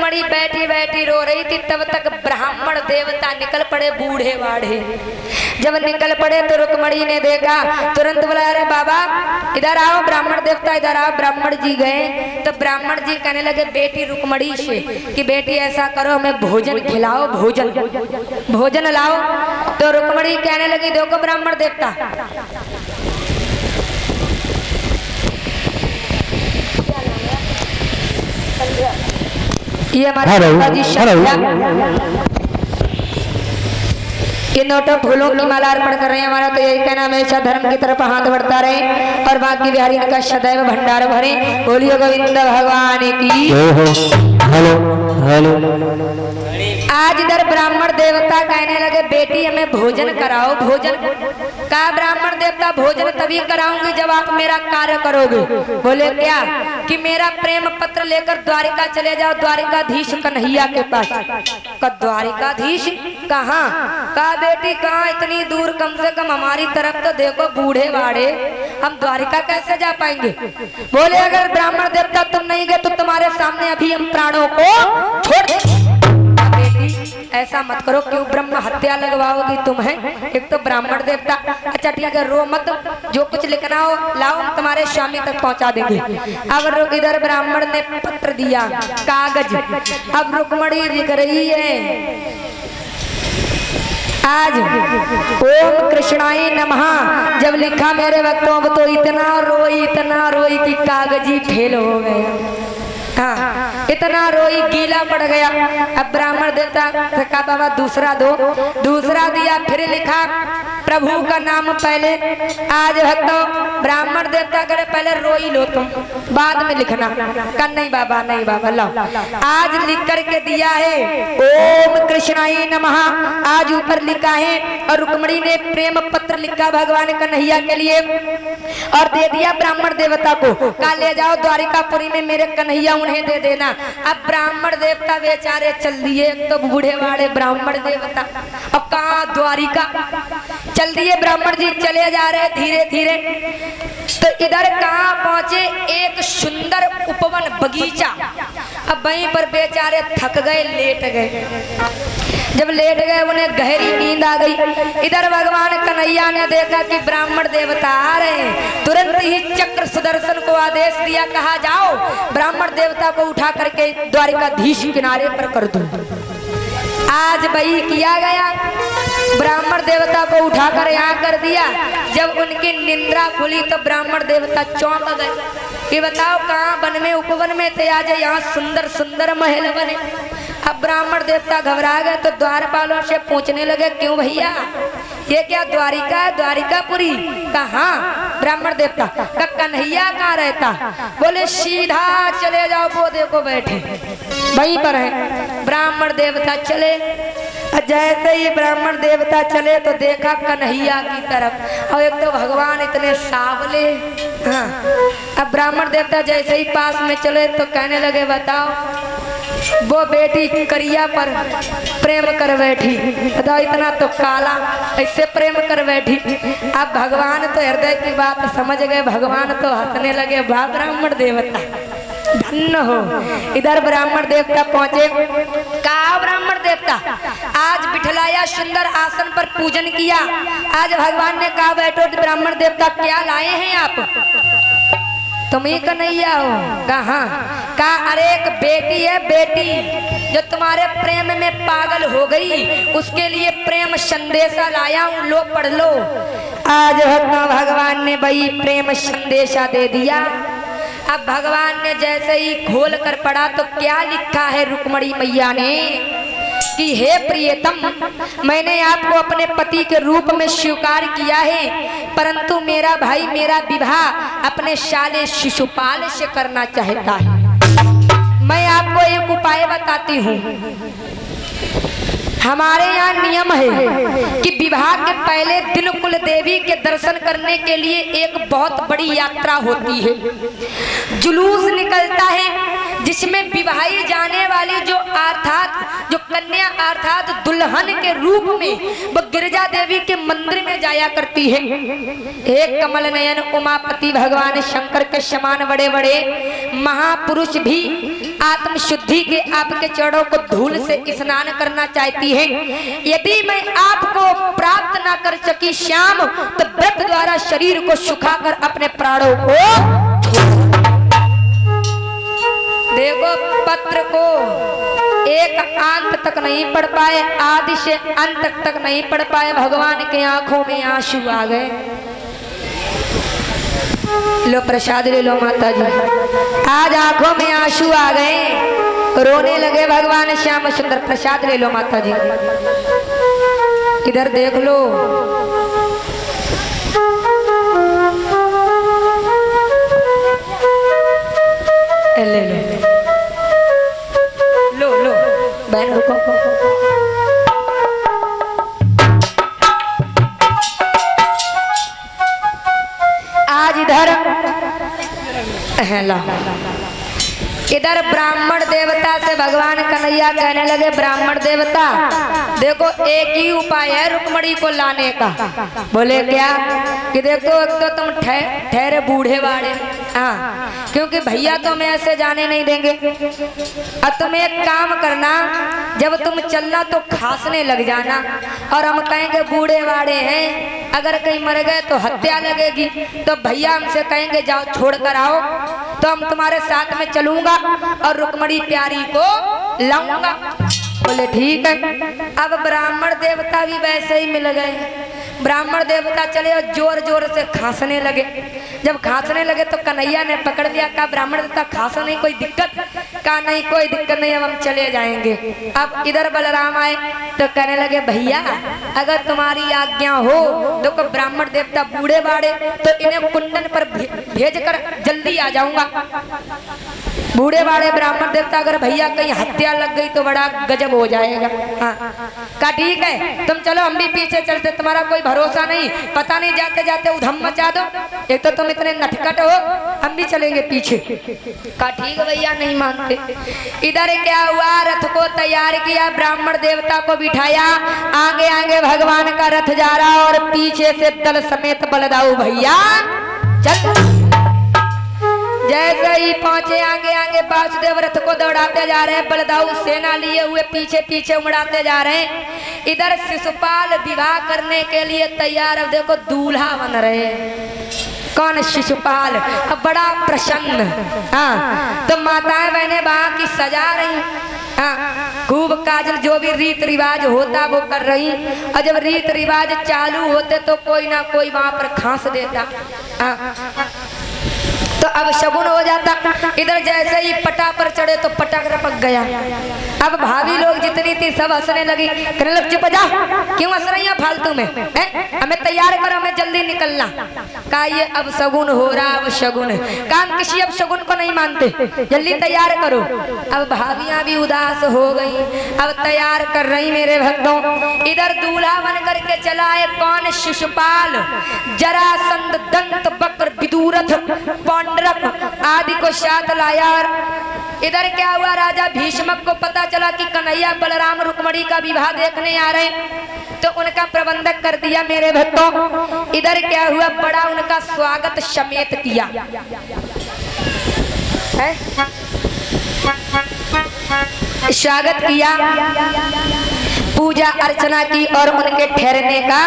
रुक्मणी बैठी बैठी रो रही थी, तब तक ब्राह्मण देवता निकल पड़े बूढ़े बाढ़े। जब निकल पड़े तो रुक्मणी ने देखा, तुरंत बोला अरे बाबा इधर आओ, ब्राह्मण देवता इधर आओ। ब्राह्मण जी गए तो ब्राह्मण जी कहने लगे बेटी रुक्मणी से कि बेटी ऐसा करो हमें भोजन खिलाओ, भोजन लाओ। तो रुक्मणी कहने लगी देखो ब्राह्मण देवता, ये हमारे ये नोटों फूलों की माला अर्पण कर रहे हैं। हमारा तो यही कहना हमेशा धर्म की तरफ हाथ बढ़ता रहे और बाकी बिहारी इनका सदैव भंडार भरे। बोलिए गोविंद भगवान की। आज इधर ब्राह्मण देवता कहने लगे बेटी हमें भोजन कराओ, भोजन। कहा ब्राह्मण देवता भोजन तभी कराऊंगी जब आप मेरा कार्य करोगे। बोले क्या? कि मेरा प्रेम पत्र लेकर द्वारिका चले जाओ, द्वारिकाधीश कन्हैया के पास। का द्वारिकाधीश कहाँ? कहा बेटी कहाँ, इतनी दूर, कम से कम हमारी तरफ तो देखो बूढ़े बाढ़े, हम द्वारिका कैसे जा पाएंगे। बोले अगर ब्राह्मण देवता तुम नहीं गए तो तुम्हारे सामने अभी हम प्राणों को छोड़ देंगे। ऐसा मत करो, क्यों ब्रह्म हत्या लगवाओगी तुम्हें, एक तो ब्राह्मण देवता। अच्छा ठीक है रो मत, जो कुछ लिखना हो लाओ, हम तुम्हारे स्वामी तक पहुंचा देंगे। अब इधर ब्राह्मण ने पत्र दिया, कागज। अब रुक्मणी लिख रही है आज ओम कृष्णाय नमः। जब लिखा मेरे वक्तों तो इतना रोई कि कागज ही फेल हो गया। हाँ, इतना रोई गीला पड़ गया। अब ब्राह्मण देवता कहा बाबा दूसरा दो, दूसरा दिया। फिर लिखा प्रभु का नाम पहले। आज भक्तों ब्राह्मण देवता करे पहले रोई लो तुम, बाद में लिखना। का नहीं बाबा लाओ। आज लिख करके दिया है ओम कृष्णाय नमः, आज ऊपर लिखा है। और रुक्मणी ने प्रेम पत्र लिखा भगवान कन्हैया के लिए और दे दिया ब्राह्मण देवता को। का ले जाओ द्वारिकापुरी में मेरे कन्हैया उन्हें दे देना। अब ब्राह्मण देवता बेचारे चल दिए, तो बूढ़े वाले ब्राह्मण देवता। अब कहाँ द्वारिका चल दिए, ब्राह्मण जी चले जा रहे धीरे धीरे। तो इधर कहाँ पहुंचे, एक सुंदर उपवन बगीचा। अब वहीं पर बेचारे थक गए, लेट गए। जब लेट गए उन्हें गहरी नींद आ गई। इधर भगवान कन्हैया ने देखा कि ब्राह्मण देवता आ रहे हैं, तुरंत ही चक्र सुदर्शन को आदेश दिया, कहा जाओ ब्राह्मण देवता को उठा करके द्वारिकाधीश किनारे पर कर दो। आज वही किया गया, ब्राह्मण देवता को उठाकर यहाँ कर दिया। जब उनकी निंद्रा खुली तो ब्राह्मण देवता चौंक गए कि बताओ कहाँ वन में उपवन में थे, आज यहाँ सुंदर सुंदर महल बने। अब ब्राह्मण देवता घबरा गए तो द्वारपालों से पूछने लगे क्यों भैया ये क्या द्वारिका है, द्वारिकापुरी? कहाँ? ब्राह्मण देवता का कन्हैया कहाँ रहता? बोले सीधा चले जाओ, वो देखो बैठे वहीं पर है। ब्राह्मण देवता चले, जैसे ही ब्राह्मण देवता चले तो देखा कन्हैया की तरफ, और एक तो भगवान इतने सावले। हाँ, अब ब्राह्मण देवता जैसे ही पास में चले तो कहने लगे बताओ वो बेटी करिया पर प्रेम कर बैठी, बताओ इतना तो काला ऐसे प्रेम कर बैठी। अब भगवान तो हृदय की बात समझ गए, भगवान तो हंसने लगे, वाह ब्राह्मण देवता धन्य हो। इधर ब्राह्मण देवता पहुंचे, कहा ब्राह्मण देवता आज बिठलाया, सुंदर आसन पर पूजन किया। आज भगवान ने कहा बैठो। ब्राह्मण देवता क्या लाए हैं आप? तुम ही कन्हैया हो? कहाँ? कहा अरे एक बेटी है, बेटी जो तुम्हारे प्रेम में पागल हो गई, उसके लिए प्रेम संदेशा लाया हूँ, लो पढ़ लो। आज भगवान ने वही प्रेम संदेशा दे दिया। अब भगवान ने जैसे ही खोल कर पढ़ा तो क्या लिखा है रुक्मणी मैया ने कि हे प्रियतम, मैंने आपको अपने पति के रूप में स्वीकार किया है, परंतु मेरा भाई मेरा विवाह अपने साले शिशुपाल से करना चाहता है। मैं आपको एक उपाय बताती हूँ। हमारे यहाँ नियम है कि विवाह के पहले दिन कुल देवी के दर्शन करने के लिए एक बहुत बड़ी यात्रा होती है, जुलूस निकलता है, जिसमें विवाही जाने वाली जो अर्थात जो कन्या अर्थात दुल्हन के रूप में वो गिरजा देवी के मंदिर में जाया करती है। एक कमल नयन उमापति भगवान शंकर के समान बड़े बड़े महापुरुष भी आत्म शुद्धि के आपके चरणों को धूल से स्नान करना चाहती है। यदि मैं आपको प्राप्त ना कर सकी श्याम, तो व्रत द्वारा शरीर को सुखाकर अपने प्राणों को देखो। पत्र को एक अंत तक नहीं पढ़ पाए, आदि से अंत तक नहीं पढ़ पाए, भगवान के आंखों में आंसू आ गए। लो प्रसाद ले लो माता जी। आज आंखों में आंसू आ गए, रोने लगे भगवान श्याम सुंदर। प्रसाद ले लो माता जी। इधर देख लो, ले लो लो बहन रुको। आज इधर इधर ब्राह्मण देवता से भगवान कन्हैया कहने लगे, ब्राह्मण देवता देखो एक ही उपाय है रुक्मणी को लाने का। बोले क्या? कि देखो एक तो तुम ठहरे बूढ़े वाले, हाँ, क्योंकि भैया तो हमें ऐसे जाने नहीं देंगे। अब तुम एक काम करना, जब तुम चलना तो खांसने लग जाना, और हम कहेंगे बूढ़े वाले हैं, अगर कहीं मर गए तो हत्या लगेगी, तो भैया हमसे कहेंगे जाओ छोड़ कर आओ, तो हम तुम्हारे साथ में चलूंगा और रुक्मणी प्यारी को लाऊंगा। बोले ठीक है। अब ब्राह्मण देवता भी वैसे ही मिल गए। ब्राह्मण देवता चले और जोर जोर से खांसने लगे। जब खांसने लगे तो कन्हैया ने पकड़ लिया। कहा ब्राह्मण देवता खांसो नहीं, कोई दिक्कत? कहा नहीं कोई दिक्कत नहीं, अब हम चले जाएंगे। अब इधर बलराम आए तो कहने लगे भैया अगर तुम्हारी आज्ञा हो तो ब्राह्मण देवता बूढ़े बाड़े, तो इन्हें कुंडन पर भेज कर जल्दी आ जाऊंगा। बूढ़े बाड़े ब्राह्मण देवता अगर भैया कहीं हत्या लग गई तो बड़ा गजब हो जाएगा। हाँ, कहा ठीक है तुम चलो, हम भी पीछे चलते, तुम्हारा कोई भरोसा नहीं, पता नहीं जाते जाते उधम मचा दो, एक तो तुम इतने नटखट हो, हम भी चलेंगे पीछे। कहा ठीक है भैया, नहीं मानते। इधर क्या हुआ, रथ को तैयार किया, ब्राह्मण देवता को बिठाया, आगे आगे भगवान का रथ जा रहा और पीछे से दल समेत बलदाऊ भैया चल। जैसे ही पहुंचे आगे आगे वासुदेव रथ को दौड़ाते जा रहे हैं, बलदाऊ सेना लिए हुए पीछे पीछे उमड़ाते जा रहे हैं। इधर शिशुपाल विवाह करने के लिए तैयार, अब देखो दूल्हा बन रहे हैं। कौन? शिशुपाल। अब बड़ा प्रसन्न, हाँ, तो माताएं बहनें वहां की सजा रही, हाँ, खूब काजल, जो भी रीत रिवाज होता वो कर रही। और जब रीत रिवाज चालू होते तो कोई ना कोई वहां पर खांस देता, हाँ, तो अब शगुन हो जाता। इधर जैसे ही पटा पर चढ़े तो पटक रपक गया। अब भाभी लोग जितनी थी सब हंसने लगी, कहने लग चुप जा, क्यों हंस रही है फालतू में, हमें तैयार करो, हमें जल्दी निकलना। कहा ये अब शगुन हो रहा, अब शगुन है, काम किसी अब शगुन को नहीं मानते, जल्दी तैयार करो। अब भाभियां भी उदास हो गई, अब तैयार कर रही मेरे भक्तों। इधर दूल्हा बन करके चला है कौन? शिशुपाल, जरासंध, दंत वक्र, विदुरथ, पौंड्रक आदि को साथ लाया। इधर क्या हुआ, राजा भीष्मक को पता चला कि कन्हैया बलराम रुक्मणी का विवाह देखने आ रहे हैं, तो उनका प्रबंधक कर दिया मेरे भक्तों। इधर क्या हुआ, बड़ा उनका स्वागत समेत किया है, स्वागत किया, पूजा अर्चना की और उनके ठहरने का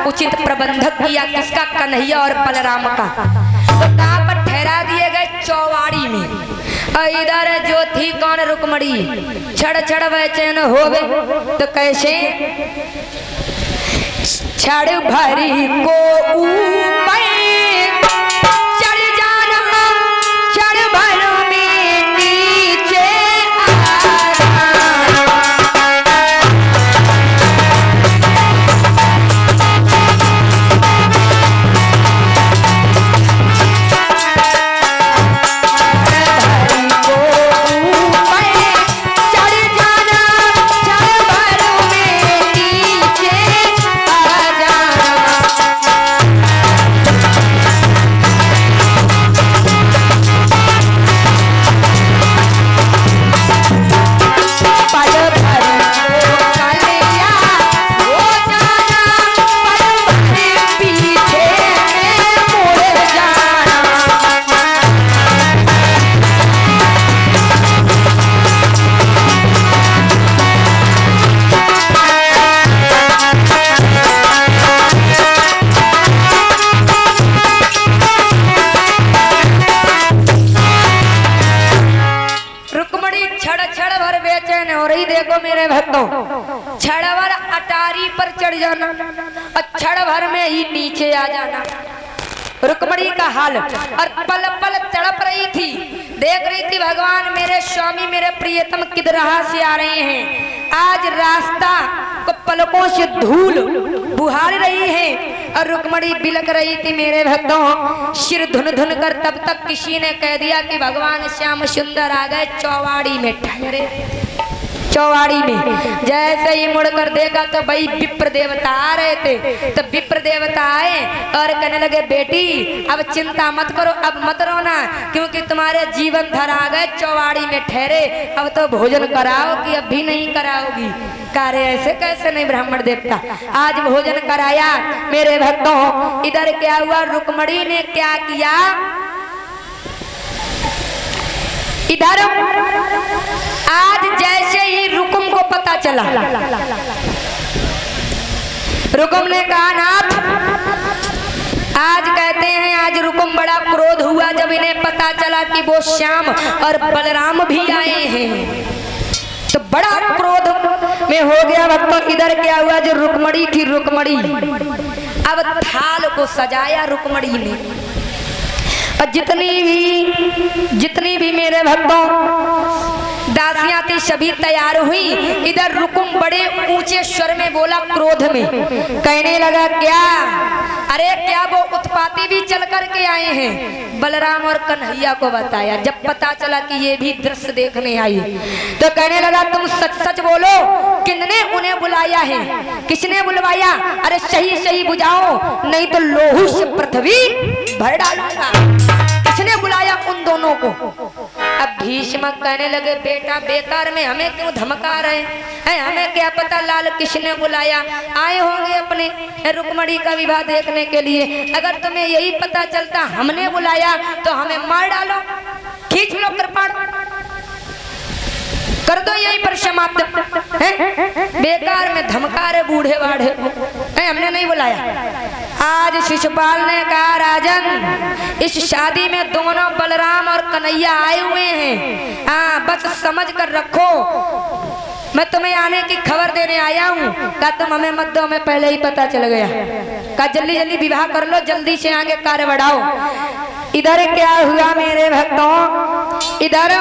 उचित प्रबंधक किया। किसका? कन्हैया और बलराम का। तो कहाँ पर ठहरा दिए गए? चौवाड़ी में। और इधर जो थी कौन? रुक्मणी। छड़ छड़ बेचैन हो गए, तो कैसे? छड़ भरी को ऊपर चढ़ जाना, छड़ भर में नीचे क्षण भर बेचैन हो रही। देखो मेरे भक्तों, क्षण भर अटारी पर चढ़ जाना और क्षण भर में ही नीचे आ जाना, रुक्मणी का हाल। और पल पल तड़प रही थी, देख रही थी भगवान मेरे स्वामी मेरे प्रियतम किधरहा से आ रहे हैं। आज रास्ता को पलकों से धूल बुहार रही है और रुक्मणी बिलक रही थी मेरे भक्तों, सिर धुन धुन कर। तब तक किसी ने कह दिया कि भगवान श्याम सुंदर आ गए, चौवाड़ी में ठहरे। चौवाड़ी में जैसे ही मुड़कर देखा तो भाई विप्र देवता आ रहे थे। तो विप्र देवता आए और कहने लगे, बेटी अब चिंता मत करो, अब मत रोना, क्योंकि तुम्हारे जीवन धर आ गए, चौवाड़ी में ठहरे, अब तो भोजन कराओ कि अब भी नहीं कराओगी। कार्य ऐसे कैसे नहीं ब्राह्मण देवता, आज भोजन कराया। मेरे भक्तों इधर क्या हुआ, रुक्मणी ने क्या किया, इधर आज जैसे ही रुकुम को पता चला, रुकुम ने कहा नाथ, आज कहते हैं आज रुकुम बड़ा क्रोध हुआ जब इन्हें पता चला कि वो श्याम और बलराम भी आए हैं, तो बड़ा क्रोध में हो गया भक्तों। इधर क्या हुआ, जो रुक्मणी थी, रुक्मणी अब थाल को सजाया रुक्मणी ने, और जितनी भी मेरे भक्तों दासियां थी सभी तैयार हुई। इधर रुकुम बड़े ऊंचे स्वर में बोला, क्रोध में कहने लगा, क्या अरे क्या वो उत्पाती भी चल करके आए हैं। बलराम और कन्हैया को बताया, जब पता चला कि ये भी दृश्य देखने आई तो कहने लगा, तुम सच सच बोलो, किसने उन्हें बुलाया है, किसने बुलवाया, अरे सही सही बुझाओ नहीं तो लोहू से पृथ्वी भर डालूंगा। किसने बुलाया उन दोनों को। अब भीष्म कहने लगे, बेटा बेकार में हमें क्यों धमका रहे हैं, हमें क्या पता लाल किसने बुलाया, आए होंगे अपने रुक्मणी का विवाह देखने के लिए। अगर तुम्हें यही पता चलता हमने बुलाया तो हमें मार डालो, खींच लो कृपाण, कर दो यही पर समाप्त है। बेकार में धमका रहे बूढ़े बाढ़े, हमने नहीं बुलाया। आज शिशुपाल ने कहा, राजन इस शादी में दोनों बलराम और कन्हैया आए हुए हैं, हाँ बस समझ कर रखो, मैं तुम्हें आने की खबर देने आया हूँ। कहा तुम हमें मत दो, हमें पहले ही पता चल गया। कहा जल्दी जल्दी विवाह कर लो, जल्दी से आगे कार्य बढ़ाओ। इधर क्या हुआ मेरे भक्तों, इधर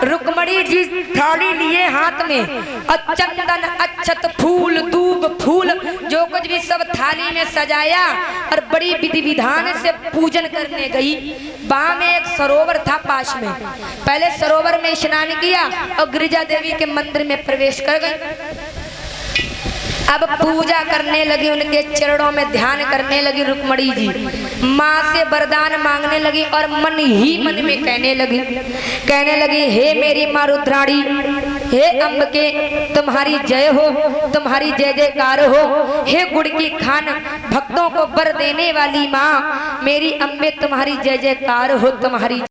रुक्मणी जी थाली लिए हाथ में और चंदन अक्षत फूल दूब फूल जो कुछ भी सब थाली में सजाया और बड़ी विधि विधान से पूजन करने गई। वहां में एक सरोवर था पास में, पहले सरोवर में स्नान किया और गिरिजा देवी के मंदिर में प्रवेश कर गई। अब पूजा करने लगी, उनके चरणों में ध्यान करने लगी रुक्मणी जी, माँ से वरदान मांगने लगी और मन ही मन में कहने लगी, हे मेरी माँ रुद्राणी, हे अम्बके तुम्हारी जय हो, तुम्हारी जय जयकार हो। हे गुड़ की खान, भक्तों को वर देने वाली माँ मेरी अम्बे तुम्हारी जय जयकार हो, तुम्हारी